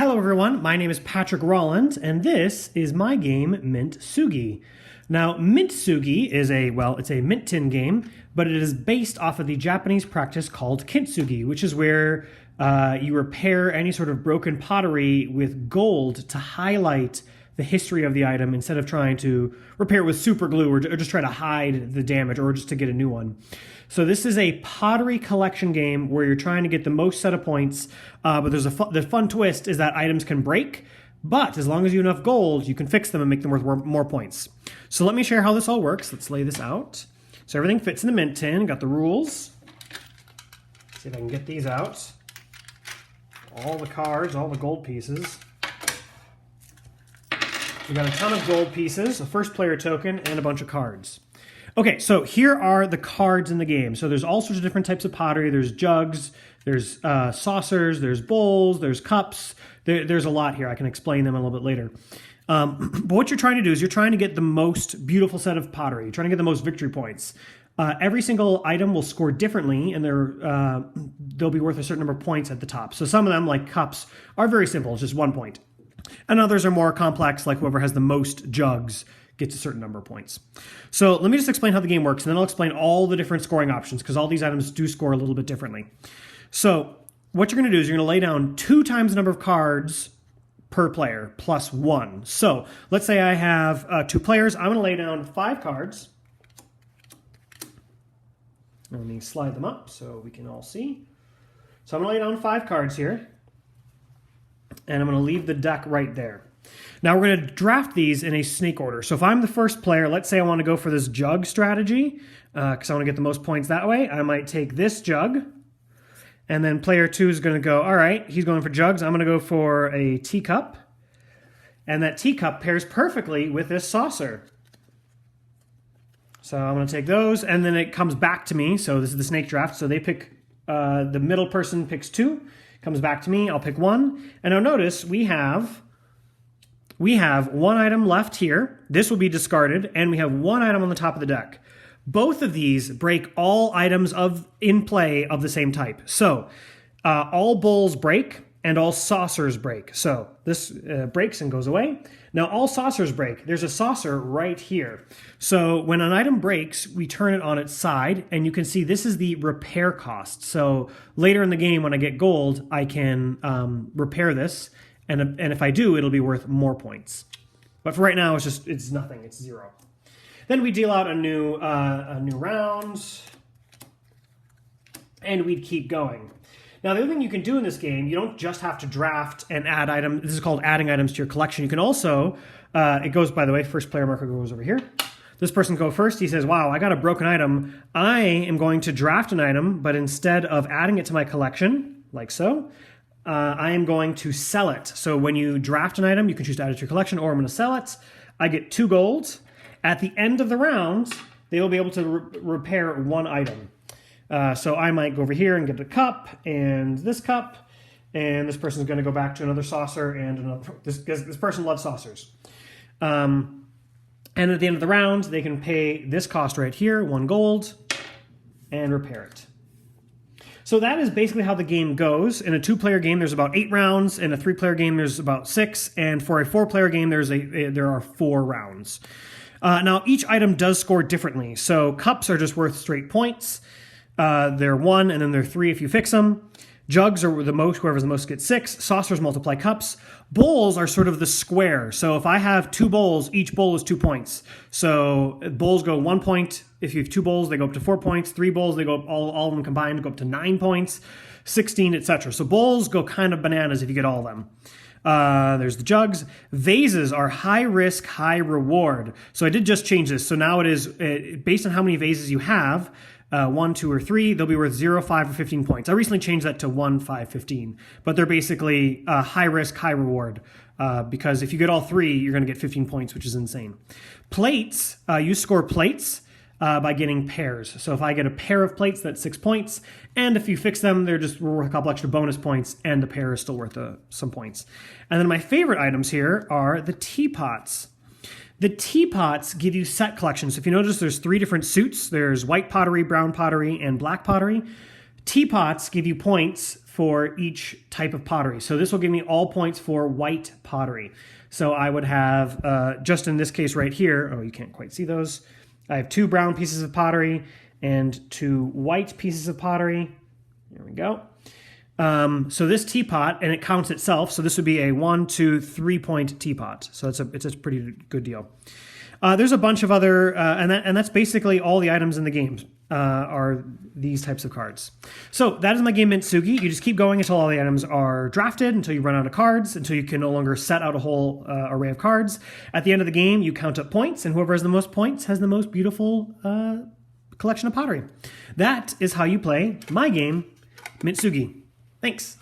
Hello everyone, my name is Patrick Rolland, and this is my game, Mintsugi. Now, Mintsugi is it's a mint tin game, but it is based off of the Japanese practice called kintsugi, which is where you repair any sort of broken pottery with gold to highlight the history of the item instead of trying to repair it with super glue or just try to hide the damage or just to get a new one. So this is a pottery collection game where you're trying to get the most set of points, but there's the fun twist is that items can break, but as long as you have enough gold, you can fix them and make them worth more points. So let me share how this all works. Let's lay this out. So everything fits in the mint tin, got the rules. See if I can get these out. All the cards, all the gold pieces. We got a ton of gold pieces, a first player token, and a bunch of cards. Okay, so here are the cards in the game. So there's all sorts of different types of pottery. There's jugs, there's saucers, there's bowls, there's cups. There's a lot here. I can explain them a little bit later. But what you're trying to do is you're trying to get the most beautiful set of pottery. You're trying to get the most victory points. Every single item will score differently, and they'll be worth a certain number of points at the top. So some of them, like cups, are very simple. It's just 1 point. And others are more complex, like whoever has the most jugs gets a certain number of points. So let me just explain how the game works, and then I'll explain all the different scoring options, because all these items do score a little bit differently. So what you're going to do is you're going to lay down 2 times the number of cards per player, plus 1. So let's say I have 2 players. I'm going to lay down 5 cards. Let me slide them up so we can all see. So I'm going to lay down 5 cards here. And I'm going to leave the deck right there. Now we're going to draft these in a snake order. So if I'm the first player, let's say I want to go for this jug strategy, because I want to get the most points that way. I might take this jug, and then player 2 is going to go, all right, he's going for jugs. I'm going to go for a teacup, and that teacup pairs perfectly with this saucer. So I'm going to take those, and then it comes back to me. So this is the snake draft. So they pick, the middle person picks 2. Comes back to me, I'll pick 1. And now notice we have 1 item left here. This will be discarded, and we have 1 item on the top of the deck. Both of these break all items in play of the same type. So all bowls break and all saucers break. So this breaks and goes away. Now all saucers break. There's a saucer right here. So when an item breaks, we turn it on its side, and you can see this is the repair cost. So later in the game when I get gold, I can repair this, and if I do, it'll be worth more points. But for right now, it's nothing. It's 0. Then we deal out a new round, and we'd keep going. Now, the other thing you can do in this game, you don't just have to draft and add items. This is called adding items to your collection. You can also, it goes, by the way, first player marker goes over here. This person goes first. He says, wow, I got a broken item. I am going to draft an item, but instead of adding it to my collection, like so, I am going to sell it. So when you draft an item, you can choose to add it to your collection, or I'm going to sell it. I get 2 gold. At the end of the round, they will be able to repair 1 item. So I might go over here and get a cup and this cup, and this person's going to go back to another saucer and another. This person loves saucers. And at the end of the round, they can pay this cost right here, 1 gold, and repair it. So that is basically how the game goes. In a 2-player game, there's about 8 rounds. In a 3-player game, there's about 6. And for a 4-player game, there are 4 rounds. Now, each item does score differently. So cups are just worth straight points. They're 1, and then they're 3 if you fix them. Jugs are the most, whoever's the most gets 6. Saucers multiply cups. Bowls are sort of the square. So if I have 2 bowls, each bowl is 2 points. So bowls go 1 point. If you have 2 bowls, they go up to 4 points. 3 bowls, they go up, all of them combined go up to 9 points, 16, etc. So bowls go kind of bananas if you get all of them. There's the jugs. Vases are high risk, high reward. So I did just change this. So now it is based on how many vases you have. 1, 2, or 3, they'll be worth 0, 5, or 15 points. I recently changed that to 1, 5, 15. But they're basically high risk, high reward. Because if you get all 3, you're going to get 15 points, which is insane. Plates, you score plates by getting pairs. So if I get a pair of plates, that's 6 points. And if you fix them, they're just worth a couple extra bonus points, and the pair is still worth some points. And then my favorite items here are the teapots. The teapots give you set collections. So if you notice, there's 3 different suits. There's white pottery, brown pottery, and black pottery. Teapots give you points for each type of pottery. So this will give me all points for white pottery. So I would have, just in this case right here, oh, you can't quite see those. I have 2 brown pieces of pottery and 2 white pieces of pottery. There we go. So this teapot, and it counts itself, so this would be a 1, 2, 3 point teapot. So it's a pretty good deal. There's a bunch of other, and that's basically all the items in the game are these types of cards. So that is my game Mintsugi. You just keep going until all the items are drafted, until you run out of cards, until you can no longer set out a whole array of cards. At the end of the game, you count up points, and whoever has the most points has the most beautiful collection of pottery. That is how you play my game Mintsugi. Thanks.